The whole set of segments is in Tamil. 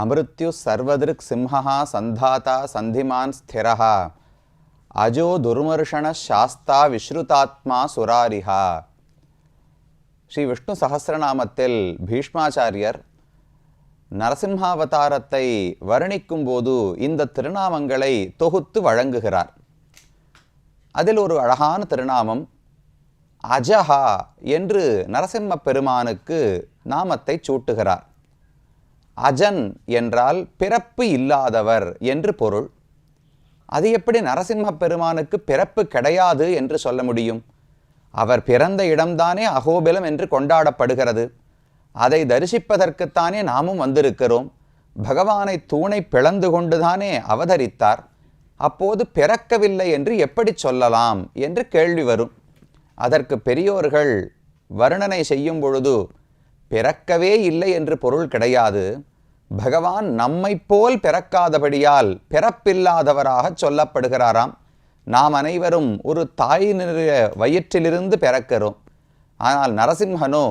அமிருத்யு சர்வதிருக் சிம்ஹா சந்தாதா சந்திமான் ஸ்திரஹா அஜோ துர்மர்ஷண சாஸ்தா விஸ்ருதாத்மா சுராரிஹா. ஸ்ரீ விஷ்ணு சஹஸ்ரநாமத்தில் பீஷ்மாச்சாரியர் நரசிம்ஹாவதாரத்தை வர்ணிக்கும் போது இந்த திருநாமங்களை தொகுத்து வழங்குகிறார். அதில் ஒரு அழகான திருநாமம் அஜஹா என்று நரசிம்ம பெருமானுக்கு நாமத்தை சூட்டுகிறார். அஜன் என்றால் பிறப்பு இல்லாதவர் என்று பொருள். அது எப்படி நரசிம்ம பெருமானுக்கு பிறப்பு கிடையாது என்று சொல்ல முடியும்? அவர் பிறந்த இடம்தானே அகோபிலம் என்று கொண்டாடப்படுகிறது. அதை தரிசிப்பதற்குத்தானே நாமும் வந்திருக்கிறோம். பகவானை தூணை பிளந்து கொண்டுதானே அவதரித்தார். அப்போது பிறக்கவில்லை என்று எப்படி சொல்லலாம் என்று கேள்வி வரும். அதற்கு பெரியோர்கள் வர்ணனை செய்யும் பொழுது பிறக்கவே இல்லை என்று பொருள் கிடையாது. பகவான் நம்மை போல் பிறக்காதபடியால் பிறப்பில்லாதவராக சொல்லப்படுகிறாராம். நாம் அனைவரும் ஒரு தாயினுடைய வயிற்றிலிருந்து பிறக்கிறோம். ஆனால் நரசிம்மனோ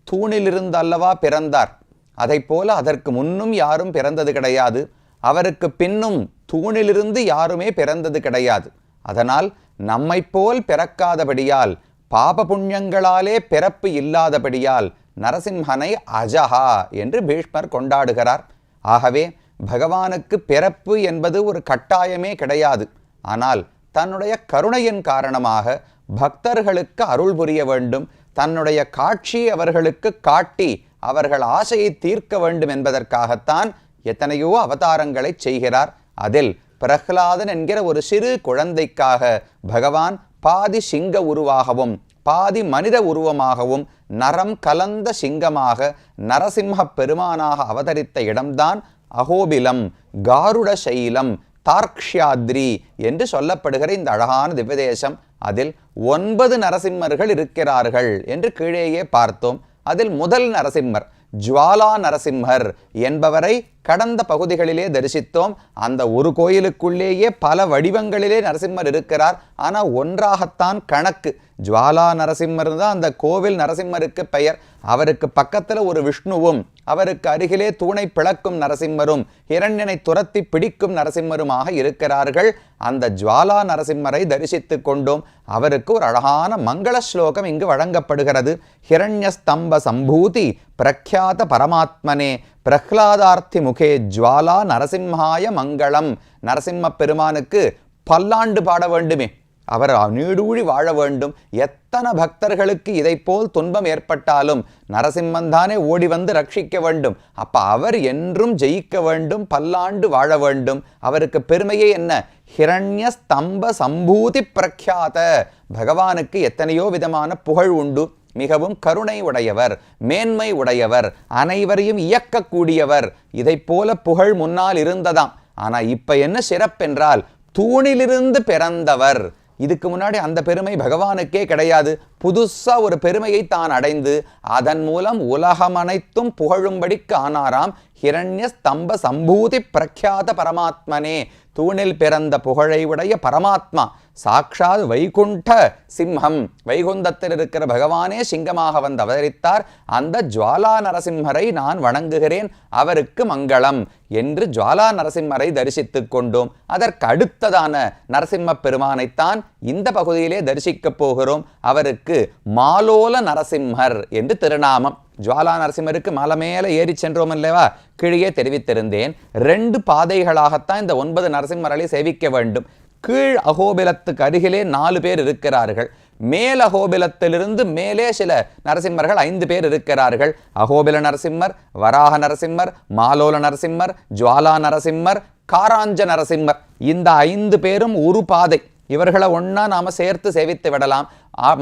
தூணிலிருந்து அல்லவா பிறந்தார். அதை போல அதற்கு முன்னும் யாரும் பிறந்தது கிடையாது. அவருக்கு பின்னும் தூணிலிருந்து யாருமே பிறந்தது கிடையாது. அதனால் நம்மை போல் பிறக்காதபடியால் பாப புண்ணியங்களாலே பிறப்பு இல்லாதபடியால் நரசிம்மனை அஜஹா என்று பீஷ்மர் கொண்டாடுகிறார். ஆகவே பகவானுக்கு பிறப்பு என்பது ஒரு கட்டாயமே கிடையாது. ஆனால் தன்னுடைய கருணையின் காரணமாக பக்தர்களுக்கு அருள் புரிய வேண்டும், தன்னுடைய காட்சியை அவர்களுக்கு காட்டி அவர்கள் ஆசையை தீர்க்க வேண்டும் என்பதற்காகத்தான் எத்தனையோ அவதாரங்களை செய்கிறார். அதில் பிரஹ்லாதன் என்கிற ஒரு சிறு குழந்தைக்காக பகவான் பாதி சிங்க உருவாகவும் பாதி மனித உருவமாகவும் நரம் கலந்த சிங்கமாக நரசிம்ம பெருமானாக அவதரித்த இடம்தான் அகோபிலம், காருட சைலம், தார்க்ஷ்யாத்ரி என்று சொல்லப்படுகிற இந்த அழகான திவ்யதேசம். அதில் 9 நரசிம்மர்கள் இருக்கிறார்கள் என்று கீழேயே பார்த்தோம். அதில் முதல் நரசிம்மர் ஜுவாலா நரசிம்மர் என்பவரை கடந்த பகுதிகளிலே தரிசித்தோம். அந்த ஒரு கோயிலுக்குள்ளேயே பல வடிவங்களிலே நரசிம்மர் இருக்கிறார். ஆனால் ஒன்றாகத்தான் கணக்கு. ஜுவாலா நரசிம்மர் தான் அந்த கோவில் நரசிம்மருக்கு பெயர். அவருக்கு பக்கத்தில் ஒரு விஷ்ணுவும் அவருக்கு அருகிலே தூணை பிளக்கும் நரசிம்மரும் ஹிரண்யனை துரத்தி பிடிக்கும் நரசிம்மருமாக இருக்கிறார்கள். அந்த ஜுவாலா நரசிம்மரை தரிசித்து கொண்டோம். அவருக்கு ஒரு அழகான மங்கள ஸ்லோகம் இங்கு வழங்கப்படுகிறது. ஹிரண்ய ஸ்தம்ப சம்பூதி பிரக்யாத பரமாத்மனே பிரஹ்லாதார்த்தி முகே ஜுவாலா நரசிம்ஹாய மங்களம். நரசிம்ம பெருமானுக்கு பல்லாண்டு பாட வேண்டுமே, அவர் நீடூழி வாழ வேண்டும். எத்தனை பக்தர்களுக்கு இதை போல் துன்பம் ஏற்பட்டாலும் நரசிம்மந்தானே ஓடி வந்து ரட்சிக்க வேண்டும். அப்ப அவர் என்றும் ஜெயிக்க வேண்டும், பல்லாண்டு வாழ வேண்டும். அவருக்கு பெருமையே என்ன? ஹிரண்ய ஸ்தம்ப சம்பூதி பிரக்யாத. பகவானுக்கு எத்தனையோ விதமான புகழ் உண்டு. மிகவும் கருணை உடையவர், மேன்மை உடையவர், அனைவரையும் இயக்கக்கூடியவர். இதை போல புகழ் முன்னால் இருந்ததாம். ஆனா இப்ப என்ன சிறப்பென்றால் தூணிலிருந்து பிறந்தவர். இதுக்கு முன்னாடி அந்த பெருமை பகவானுக்கே கிடையாது. புதுசா ஒரு பெருமையை தான் அடைந்து அதன் மூலம் உலகம் அனைத்தும் புகழும்படிக்கு ஆனாராம். ஹிரண்ய ஸ்தம்ப சம்பூதி பிரக்யாத பரமாத்மனே. தூணில் பிறந்த புகழை உடைய பரமாத்மா, சாக்ஷாத் வைகுண்ட சிம்ஹம், வைகுந்தத்தில் இருக்கிற பகவானே சிங்கமாக வந்து அவதரித்தார். அந்த ஜுவாலா நரசிம்மரை நான் வணங்குகிறேன், அவருக்கு மங்களம் என்று ஜுவாலா நரசிம்மரை தரிசித்து கொண்டோம். அதற்கு அடுத்ததான நரசிம்ம பெருமானைத்தான் இந்த பகுதியிலே தரிசிக்கப் போகிறோம். அவருக்கு மாலோல நரசிம்மர் என்று திருநாமம். ஜுவாலா நரசிம்மருக்கு மலை மேலே ஏறி சென்றோம் அல்லவா, கீழே தெரிவித்திருந்தேன். 2 பாதைகளாகத்தான் இந்த 9 நரசிம்மர்களை சேவிக்க வேண்டும். கீழ் அகோபிலத்துக்கு அருகிலே 4 பேர் இருக்கிறார்கள். மேல் அகோபிலத்திலிருந்து மேலே சில நரசிம்மர்கள் 5 பேர் இருக்கிறார்கள். அகோபில நரசிம்மர், வராக நரசிம்மர், மாலோல நரசிம்மர், ஜுவாலா நரசிம்மர், காராஞ்ச நரசிம்மர். இந்த 5 பேரும் ஒரு பாதை. இவர்களை ஒன்னா நாம சேர்த்து சேவித்து விடலாம்.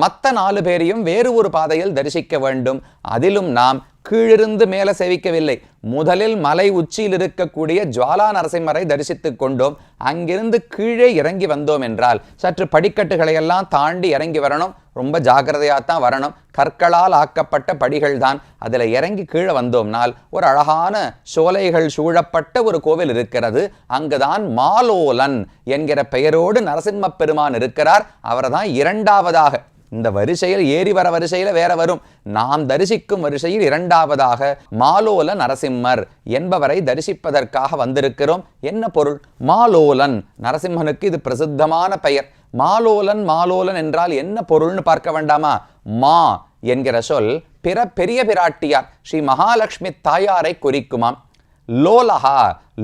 மற்ற 4 பேரையும் வேறு ஒரு பாதையில் தரிசிக்க வேண்டும். அதிலும் நாம் கீழிருந்து மேலே சேவிக்கவில்லை. முதலில் மலை உச்சியில் இருக்கக்கூடிய ஜுவாலா நரசிம்மரை தரிசித்து கொண்டோம். அங்கிருந்து கீழே இறங்கி வந்தோம் என்றால் சற்று படிக்கட்டுகளை எல்லாம் தாண்டி இறங்கி வரணும். ரொம்ப ஜாக்கிரதையாகத்தான் வரணும். கற்களால் ஆக்கப்பட்ட படிகள் தான். அதில் இறங்கி கீழே வந்தோம்னால் ஒரு அழகான சோலைகள் சூழப்பட்ட ஒரு கோவில் இருக்கிறது. அங்குதான் மாலோலன் என்கிற பெயரோடு நரசிம்ம பெருமான் இருக்கிறார். அவரை தான் இரண்டாவதாக இந்த வரிசையில் ஏறி வர வரிசையில் வேற வரும். நாம் தரிசிக்கும் வரிசையில் இரண்டாவதாக மாலோல நரசிம்மர் என்பவரை தரிசிப்பதற்காக வந்திருக்கிறோம். என்ன பொருள்? மாலோலன், நரசிம்மனுக்கு இது பிரசித்தமான பெயர். மாலோலன், மாலோலன் என்றால் என்ன பொருள்னு பார்க்க வேண்டாமா? மா என்கிற சொல் பெரிய பிராட்டியார் ஸ்ரீ மகாலட்சுமி தாயாரை குறிக்குமாம். லோலஹா,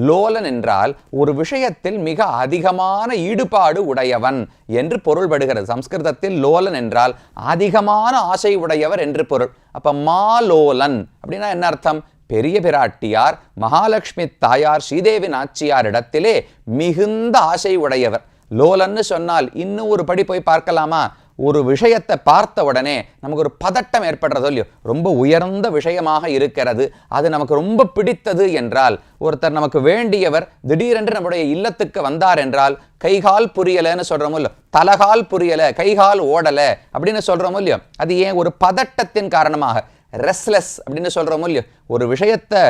லோலன் என்றால் ஒரு விஷயத்தில் மிக அதிகமான ஈடுபாடு உடையவன் என்று பொருள்படுகிறது. சம்ஸ்கிருதத்தில் லோலன் என்றால் அதிகமான ஆசை உடையவர் என்று பொருள். அப்ப மாலோலன் அப்படின்னா என்ன அர்த்தம்? பெரிய பிராட்டியார் மகாலட்சுமி தாயார் ஸ்ரீதேவி நாச்சியார் இடத்திலே மிகுந்த ஆசை உடையவர். லோலன்னு சொன்னால் இன்னும் ஒரு படி போய் பார்க்கலாமா? ஒரு விஷயத்தை பார்த்த உடனே நமக்கு ஒரு பதட்டம் ஏற்படுறதோ இல்லையோ, ரொம்ப உயர்ந்த விஷயமாக இருக்கிறது, அது நமக்கு ரொம்ப பிடித்தது என்றால், ஒருத்தர் நமக்கு வேண்டியவர் திடீரென்று நம்முடைய இல்லத்துக்கு வந்தார் என்றால் கைகால் புரியலைன்னு சொல்றோமோ இல்லையோ, தலகால் புரியலை, கைகால் ஓடலை அப்படின்னு சொல்றோமோ இல்லையோ, அது ஏன்? ஒரு பதட்டத்தின் காரணமாக, ரெஸ்ட்லெஸ் அப்படின்னு சொல்றோமோ இல்லையோ. ஒரு விஷயத்தை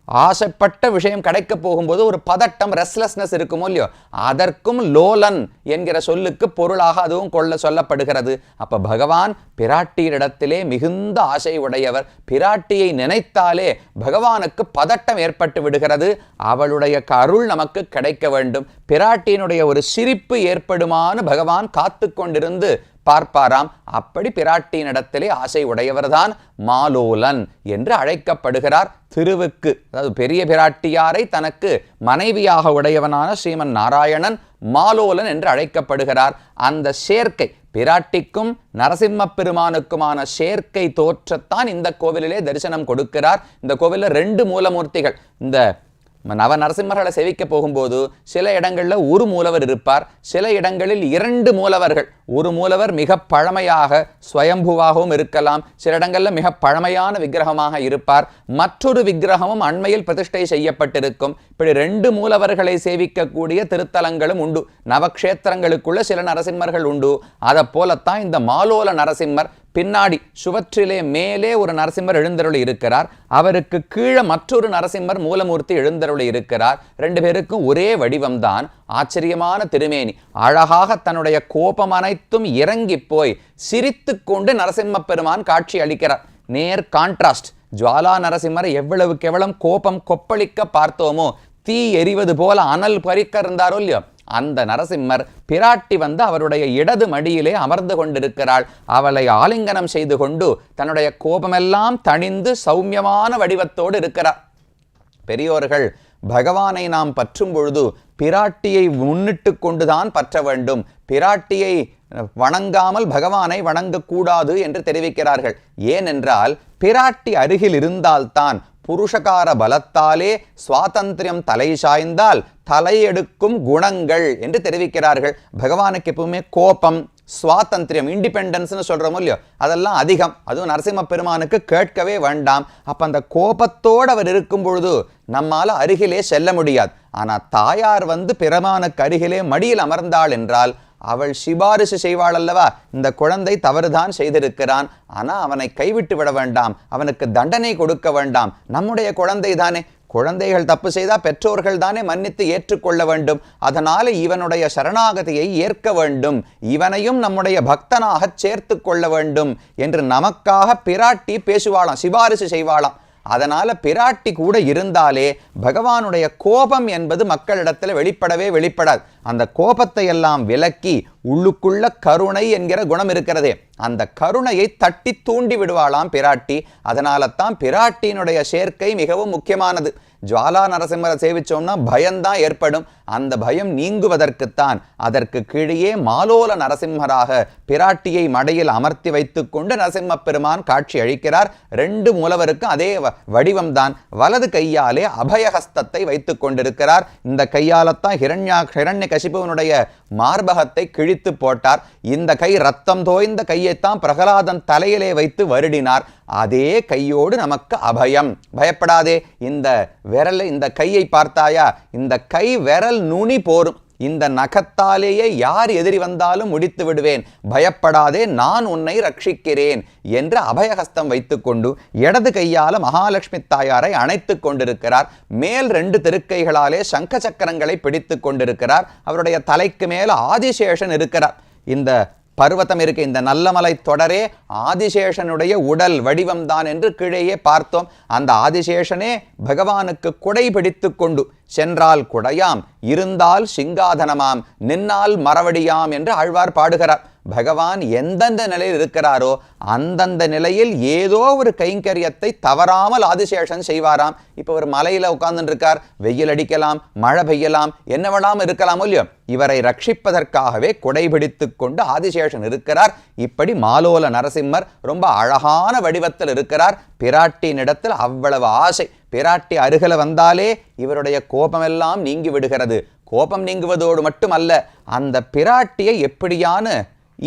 ஆசைப்பட்ட விஷயம் கிடைக்க போகும்போது ஒரு பதட்டம், ரெஸ்ட்லெஸ்னஸ் இருக்குமோ இல்லையோ, அதற்கும் லோலன் என்கிற சொல்லுக்கு பொருளாக அதுவும் கொள்ள சொல்லப்படுகிறது. அப்ப பகவான் பிராட்டியிடத்திலே மிகுந்த ஆசை உடையவர். பிராட்டியை நினைத்தாலே பகவானுக்கு பதட்டம் ஏற்பட்டு விடுகிறது. அவளுடைய அருள் நமக்கு கிடைக்க வேண்டும். பிராட்டியினுடைய ஒரு சிரிப்பு ஏற்படுமாறு பகவான் காத்து கொண்டிருந்து பார்ப்பாராம். அப்படி பிராட்டியினிடத்திலே ஆசை உடையவர்தான் மாலோலன் என்று அழைக்கப்படுகிறார். திருவுக்கு, அதாவது பெரிய பிராட்டியாரை தனக்கு மனைவியாக உடையவனான ஸ்ரீமன் நாராயணன் மாலோலன் என்று அழைக்கப்படுகிறார். அந்த சேர்க்கை, பிராட்டிக்கும் நரசிம்ம பெருமானுக்குமான சேர்க்கை தோற்றத்தான் இந்த கோவிலிலே தரிசனம் கொடுக்கிறார். இந்த கோவிலில் 2 மூலமூர்த்திகள். இந்த நவ நரசிம்மர்களை சேவிக்க போகும்போது சில இடங்களில் ஒரு மூலவர் இருப்பார், சில இடங்களில் 2 மூலவர்கள். ஒரு மூலவர் மிக பழமையாக ஸ்வயம்புவாகவும் இருக்கலாம், சில இடங்களில் மிக பழமையான விக்கிரகமாக இருப்பார், மற்றொரு விக்கிரகமும் அண்மையில் பிரதிஷ்டை செய்யப்பட்டிருக்கும். இப்படி 2 மூலவர்களை சேவிக்கக்கூடிய திருத்தலங்களும் உண்டு. நவக்ஷேத்திரங்களுக்குள்ள சில நரசிம்மர்கள் உண்டு. அதை போலத்தான் இந்த மாலோல நரசிம்மர். பின்னாடி சுவற்றிலே மேலே ஒரு நரசிம்மர் எழுந்தருளி இருக்கிறார், அவருக்கு கீழே மற்றொரு நரசிம்மர் மூலமூர்த்தி எழுந்தருளி இருக்கிறார். 2 பேருக்கும் ஒரே வடிவம்தான். ஆச்சரியமான திருமேனி. அழகாக தன்னுடைய கோபம் அனைத்தும் இறங்கி போய் சிரித்து கொண்டு நரசிம்ம பெருமான் காட்சி அளிக்கிறார். நேர் கான்ட்ராஸ்ட். ஜுவாலா நரசிம்மர் எவ்வளவுக்கு எவ்வளவு கோபம் கொப்பளிக்க பார்த்தோமோ, தீ எரிவது போல அனல் பறிக்க இருந்தாரோ இல்லையோ, அந்த நரசிம்மர் பிராட்டி வந்து அவருடைய இடது மடியிலே அமர்ந்து கொண்டிருக்கிறாள். அவளை ஆலிங்கனம் செய்து கொண்டு தன்னுடைய கோபமெல்லாம் தணிந்து சௌமியமான வடிவத்தோடு இருக்கிறார். பெரியோர்கள், பகவானை நாம் பற்றும் பொழுது பிராட்டியை முன்னிட்டு கொண்டுதான் பற்ற வேண்டும். பிராட்டியை வணங்காமல் பகவானை வணங்கக்கூடாது என்று தெரிவிக்கிறார்கள். ஏனென்றால் பிராட்டி அருகில் இருந்தால்தான் புருஷகார பலத்தாலே சுவாதந்திரியம் தலை சாய்ந்தால் தலையெடுக்கும் குணங்கள் என்று தெரிவிக்கிறார்கள். பகவானுக்கு எப்பவுமே கோபம், சுவாதந்திரியம், இண்டிபெண்டன்ஸ்னு சொல்றோமோ இல்லையோ, அதெல்லாம் அதிகம். அதுவும் நரசிம்ம பெருமானுக்கு கேட்கவே வேண்டாம். அப்ப அந்த கோபத்தோடு அவர் இருக்கும் பொழுது நம்மால அருகிலே செல்ல முடியாது. ஆனா தாயார் வந்து பெருமானுக்கு அருகிலே மடியில் அமர்ந்தாள் என்றால் அவள் சிபாரிசு செய்வாள் அல்லவா, இந்த குழந்தை தவறுதான் செய்திருக்கிறான், ஆனா அவனை கைவிட்டு விட வேண்டாம், அவனுக்கு தண்டனை கொடுக்க வேண்டாம், நம்முடைய குழந்தை தானே, குழந்தைகள் தப்பு செய்தா பெற்றோர்கள் தானே மன்னித்து ஏற்றுக்கொள்ள வேண்டும், அதனால இவனுடைய சரணாகதியை ஏற்க வேண்டும், இவனையும் நம்முடைய பக்தனாக சேர்த்து கொள்ள வேண்டும் என்று நமக்காக பிராட்டி பேசுவாளாம், சிபாரிசு செய்வாளாம். அதனால பிராட்டி கூட இருந்தாலே பகவானுடைய கோபம் என்பது மக்களிடத்தில் வெளிப்படாது. அந்த கோபத்தை எல்லாம் விலக்கி உள்ளுக்குள்ள கருணை என்கிற குணம் இருக்கிறதே, அந்த கருணையை தட்டி தூண்டி விடுவாளாம் பிராட்டி. அதனால தான் பிராட்டியினுடைய சேர்க்கை மிகவும் முக்கியமானது. ஜுவாலா நரசிம்மரை சேவிச்சோம்னா பயம்தான் ஏற்படும். அந்த பயம் நீங்குவதற்குத்தான் அதற்கு கீழே மாலோல நரசிம்மராக பிராட்டியை மடையில் அமர்த்தி வைத்து கொண்டு நரசிம்ம பெருமான் காட்சி அளிக்கிறார். 2 மூலவருக்கும் அதே வடிவம்தான். வலது கையாலே அபயஹஸ்தத்தை வைத்து கொண்டிருக்கிறார். இந்த கையாலத்தான் ஹிரண்ய கசிபுவனுடைய மார்பகத்தை கிழித்து போட்டார். இந்த கை ரத்தம் தோய்ந்த கையைத்தான் பிரகலாதன் தலையிலே வைத்து வருடினார். அதே கையோடு நமக்கு அபயம். பயப்படாதே, இந்த விரல், இந்த கையை பார்த்தாயா, இந்த கை விரல் நுனி போரும், இந்த நகத்தாலேயே யார் எதிரி வந்தாலும் முடித்து விடுவேன், பயப்படாதே, நான் உன்னை ரட்சிக்கிறேன் என்று அபயஹஸ்தம் வைத்துக்கொண்டு இடது கையால மகாலட்சுமி தாயாரை அணைத்து கொண்டிருக்கிறார். மேல் 2 திருக்கைகளாலே சங்க சக்கரங்களை பிடித்து கொண்டிருக்கிறார். அவருடைய தலைக்கு மேல ஆதிசேஷன் இருக்கிறார். இந்த பர்வதம் இருக்கு, இந்த நல்லமலை தொடரே ஆதிசேஷனுடைய உடல் வடிவம்தான் என்று கீழேயே பார்த்தோம். அந்த ஆதிசேஷனே பகவானுக்கு குடை பிடித்து கொண்டு சென்றால் குடையாம், இருந்தால் சிங்காதனமாம், நின்னால் மரவடியாம் என்று ஆழ்வார் பாடுகிறார். பகவான் எந்தெந்த நிலையில் இருக்கிறாரோ அந்தந்த நிலையில் ஏதோ ஒரு கைங்கரியத்தை தவறாமல் ஆதிசேஷன் செய்வாராம். இப்போ ஒரு மலையில உட்கார்ந்து இருக்கார், வெயில் அடிக்கலாம், மழை பெய்யலாம், என்ன வேணாம் இருக்கலாமோ இல்லையோ, இவரை ரட்சிப்பதற்காகவே குடைபிடித்து கொண்டு ஆதிசேஷன் இருக்கிறார். இப்படி மாலோல நரசிம்மர் ரொம்ப அழகான வடிவத்தில் இருக்கிறார். பிராட்டியினிடத்தில் அவ்வளவு ஆசை. பிராட்டி அருகில வந்தாலே இவருடைய கோபமெல்லாம் நீங்கி விடுகிறது. கோபம் நீங்குவதோடு மட்டுமல்ல, அந்த பிராட்டியை எப்படியான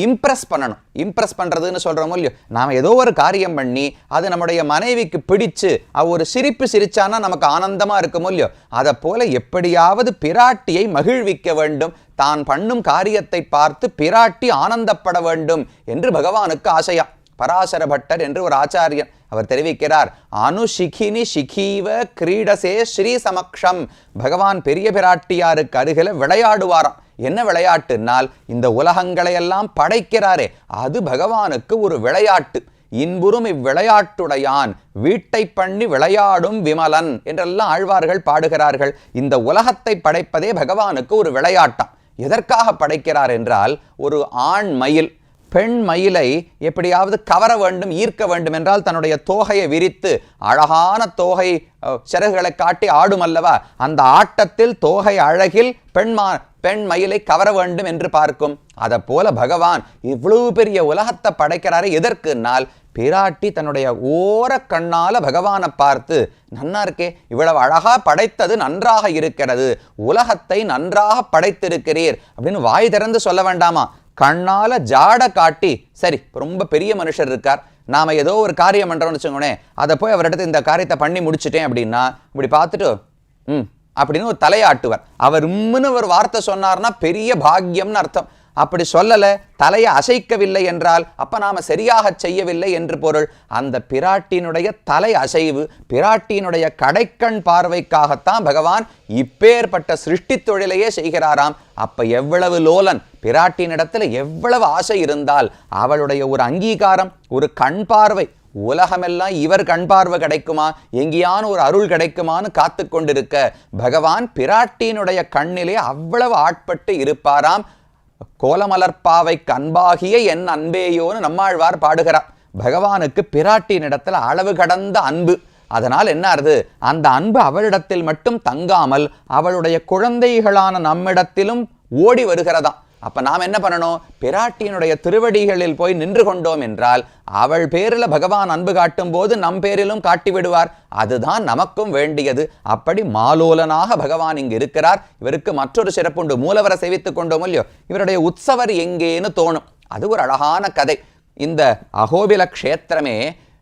இம்ப்ரெஸ் பண்ணணும். இம்ப்ரெஸ் பண்ணுறதுன்னு சொல்கிறோமோ இல்லையோ, நாம் ஏதோ ஒரு காரியம் பண்ணி அது நம்முடைய மனைவிக்கு பிடிச்சு ஒரு சிரிப்பு சிரிச்சானா நமக்கு ஆனந்தமாக இருக்குமோ இல்லையோ, அதை போல எப்படியாவது பிராட்டியை மகிழ்விக்க வேண்டும். தான் பண்ணும் காரியத்தை பார்த்து பிராட்டி ஆனந்தப்பட வேண்டும் என்று பகவானுக்கு ஆசையா. பராசர பட்டர் என்று ஒரு ஆச்சாரியன், அவர் தெரிவிக்கிறார், அனுஷிகினி சிகீவ கிரீடசே ஸ்ரீ சமக்ஷம். பகவான் பெரிய பிராட்டியாருக்கு அருகில விளையாடுவாராம். என்ன விளையாட்டுனால், இந்த உலகங்களை எல்லாம் படைக்கிறாரே அது பகவானுக்கு ஒரு விளையாட்டு. இன்புறும் இவ்விளையாட்டுடையான் வீட்டை பண்ணி விளையாடும் விமலன் என்றெல்லாம் ஆழ்வார்கள் பாடுகிறார்கள். இந்த உலகத்தை படைப்பதே பகவானுக்கு ஒரு விளையாட்டாம். எதற்காக படைக்கிறார் என்றால், ஒரு ஆண் மயில் பெண் மயிலை எப்படியாவது கவர வேண்டும், ஈர்க்க வேண்டும் என்றால் தன்னுடைய தோகையை விரித்து அழகான தோகை சிறகுகளை காட்டி ஆடும் அல்லவா, அந்த ஆட்டத்தில் தோகை அழகில் பெண் மயிலை கவர வேண்டும் என்று பார்க்கும். அதை போல பகவான் இவ்வளவு பெரிய உலகத்தை படைக்கிறாரே எதற்குனால், பிராட்டி தன்னுடைய ஓர கண்ணால பகவானை பார்த்து, நன்னா இருக்கே, இவ்வளவு அழகா படைத்தது நன்றாக இருக்கிறது, உலகத்தை நன்றாக படைத்திருக்கிறீர் அப்படின்னு வாய் திறந்து சொல்ல வேண்டாமா, கண்ணால ஜாட காட்டி, சரி ரொம்ப பெரிய மனுஷர் இருக்கார், நாம ஏதோ ஒரு காரியம் பண்றோம்னு வச்சுக்கோங்களேன், அதை போய் அவரிடத்து இந்த காரியத்தை பண்ணி முடிச்சுட்டேன் அப்படின்னா இப்படி பார்த்துட்டு அப்படின்னு ஒரு தலையாட்டுவார். அவர் ஒரு வார்த்தை சொன்னார்னா பெரிய பாக்கியம்னு அர்த்தம். அப்படி சொல்லலை, தலையை அசைக்கவில்லை என்றால் அப்ப நாம சரியாக செய்யவில்லை என்று பொருள். அந்த பிராட்டியினுடைய தலை அசைவு, பிராட்டியினுடைய கடைக்கண் பார்வைக்காகத்தான் பகவான் இப்பேற்பட்ட சிருஷ்டி தொழிலையே செய்கிறாராம். அப்ப எவ்வளவு லோலன், பிராட்டியினிடத்துல எவ்வளவு ஆசை இருந்தால் அவளுடைய ஒரு அங்கீகாரம், ஒரு கண் பார்வை, உலகமெல்லாம் இவர் கண் பார்வை கிடைக்குமா, எங்கேயான ஒரு அருள் கிடைக்குமான்னு காத்து கொண்டிருக்க பகவான் பிராட்டியினுடைய கண்ணிலே அவ்வளவு ஆட்பட்டு இருப்பாராம். கோலமலர்பாவை கண்பாகிய என் அன்பேயோன்னு நம்மாழ்வார் பாடுகிறார். பகவானுக்கு பிராட்டியினிடத்தில் அளவு கடந்த அன்பு. அதனால் என்ன ஆறுது, அந்த அன்பு அவளிடத்தில் மட்டும் தங்காமல் அவளுடைய குழந்தைகளான நம்மிடத்திலும் ஓடி வருகிறதாம். அப்ப நாம் என்ன பண்ணணும், பிராட்டியினுடைய திருவடிகளில் போய் நின்று கொண்டோம் என்றால் அவள் பேரில் பகவான் அன்பு காட்டும் போது நம் பேரிலும் காட்டி விடுவார். அதுதான் நமக்கும் வேண்டியது. அப்படி மாலோலனாக பகவான் இங்கு இருக்கிறார். இவருக்கு மற்றொரு சிறப்புண்டு. மூலவரை சேவித்துக் கொண்டோம் இல்லையோ, இவருடைய உற்சவர் எங்கேன்னு தோணும். அது ஒரு அழகான கதை. இந்த அகோபில க்ஷேத்திரமே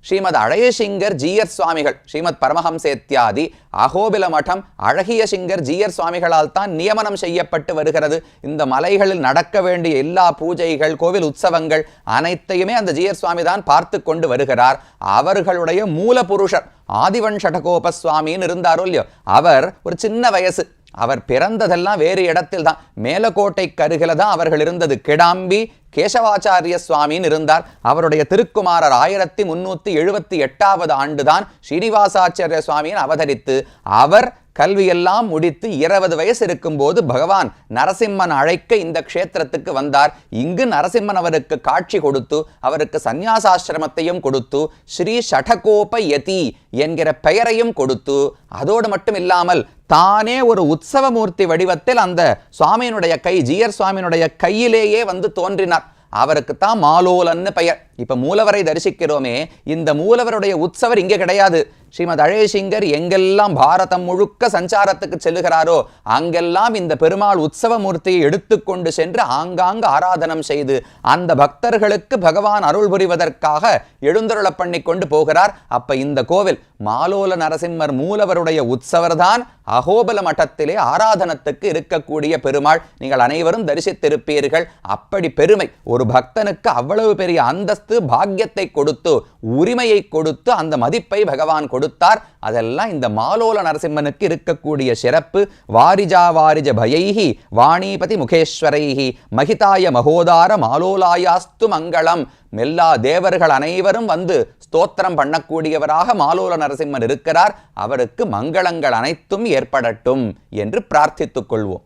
ஸ்ரீமத் அழகியசிங்கர் ஜீயர் சுவாமிகள், ஸ்ரீமத் பரமஹம்சேத்யாதி அகோபில மடம் அழகிய சிங்கர் ஜீயர் சுவாமிகளால் தான் நியமனம் செய்யப்பட்டு வருகிறது. இந்த மலைகளில் நடக்க வேண்டிய எல்லா பூஜைகள், கோவில் உற்சவங்கள் அனைத்தையுமே அந்த ஜீயர் சுவாமி தான் பார்த்து கொண்டு வருகிறார். அவர்களுடைய மூல புருஷர் ஆதிவன் ஷடகோப சுவாமின்னு இருந்தாரோ இல்லையோ, அவர் ஒரு சின்ன வயசு, அவர் பிறந்ததெல்லாம் வேறு இடத்தில் தான், மேலக்கோட்டை கருகில தான் அவர்கள் இருந்தது. கிடாம்பி கேசவாச்சாரிய சுவாமின்னு இருந்தார். அவருடைய திருக்குமாரர் 1378 ஆண்டுதான் ஸ்ரீனிவாசாச்சாரிய சுவாமியின் அவதரித்து அவர் கல்வியெல்லாம் முடித்து 20 வயசு இருக்கும்போது பகவான் நரசிம்மன் அழைக்க இந்த க்ஷேத்திரத்துக்கு வந்தார். இங்கு நரசிம்மன் அவருக்கு காட்சி கொடுத்து அவருக்கு சந்நியாசாசிரமத்தையும் கொடுத்து ஸ்ரீ ஷடகோப யதி என்கிற பெயரையும் கொடுத்து, அதோடு மட்டும் இல்லாமல் தானே ஒரு உற்சவமூர்த்தி வடிவத்தில் அந்த சுவாமியினுடைய ஜீயர் சுவாமியினுடைய கையிலேயே வந்து தோன்றினார். அவருக்கு தான் மாலோலன்னு பெயர். இப்ப மூலவரை தரிசிக்கிறோமே, இந்த மூலவருடைய உற்சவர் இங்கே கிடையாது. ஸ்ரீமத் அழகியசிங்கர் எங்கெல்லாம் பாரதம் முழுக்க சஞ்சாரத்துக்கு செல்லுகிறாரோ அங்கெல்லாம் இந்த பெருமாள் உற்சவ மூர்த்தியை எடுத்துக்கொண்டு சென்று ஆங்காங்கு ஆராதனம் செய்து அந்த பக்தர்களுக்கு பகவான் அருள் புரிவதற்காக எழுந்தருள பண்ணி கொண்டு போகிறார். அப்ப இந்த கோவில் மாலோல நரசிம்மர் மூலவருடைய உற்சவர் தான் அகோபல மட்டத்திலே ஆராதனத்துக்கு இருக்கக்கூடிய பெருமாள். நீங்கள் அனைவரும் தரிசித்திருப்பீர்கள். அப்படி பெருமை, ஒரு பக்தனுக்கு அவ்வளவு பெரிய அந்தஸ்து அந்தஸ்து பாக்கியத்தை கொடுத்து உரிமையை கொடுத்து அந்த மதிப்பை பகவான் கொடுத்தார். அதெல்லாம் இந்த மாலோல நரசிம்மனுக்கு இருக்கக்கூடிய சிறப்பு. வாரிஜா வாரிஜ பயைஹி வாணிபதி முகேஸ்வரைஹி மகிதாய மகோதார மாலோலாயாஸ்து மங்களம். எல்லா தேவர்கள் அனைவரும் வந்து ஸ்தோத்திரம் பண்ணக்கூடியவராக மாலோல நரசிம்மன் இருக்கிறார். அவருக்கு மங்களங்கள் அனைத்தும் ஏற்படட்டும் என்று பிரார்த்தித்துக் கொள்வோம்.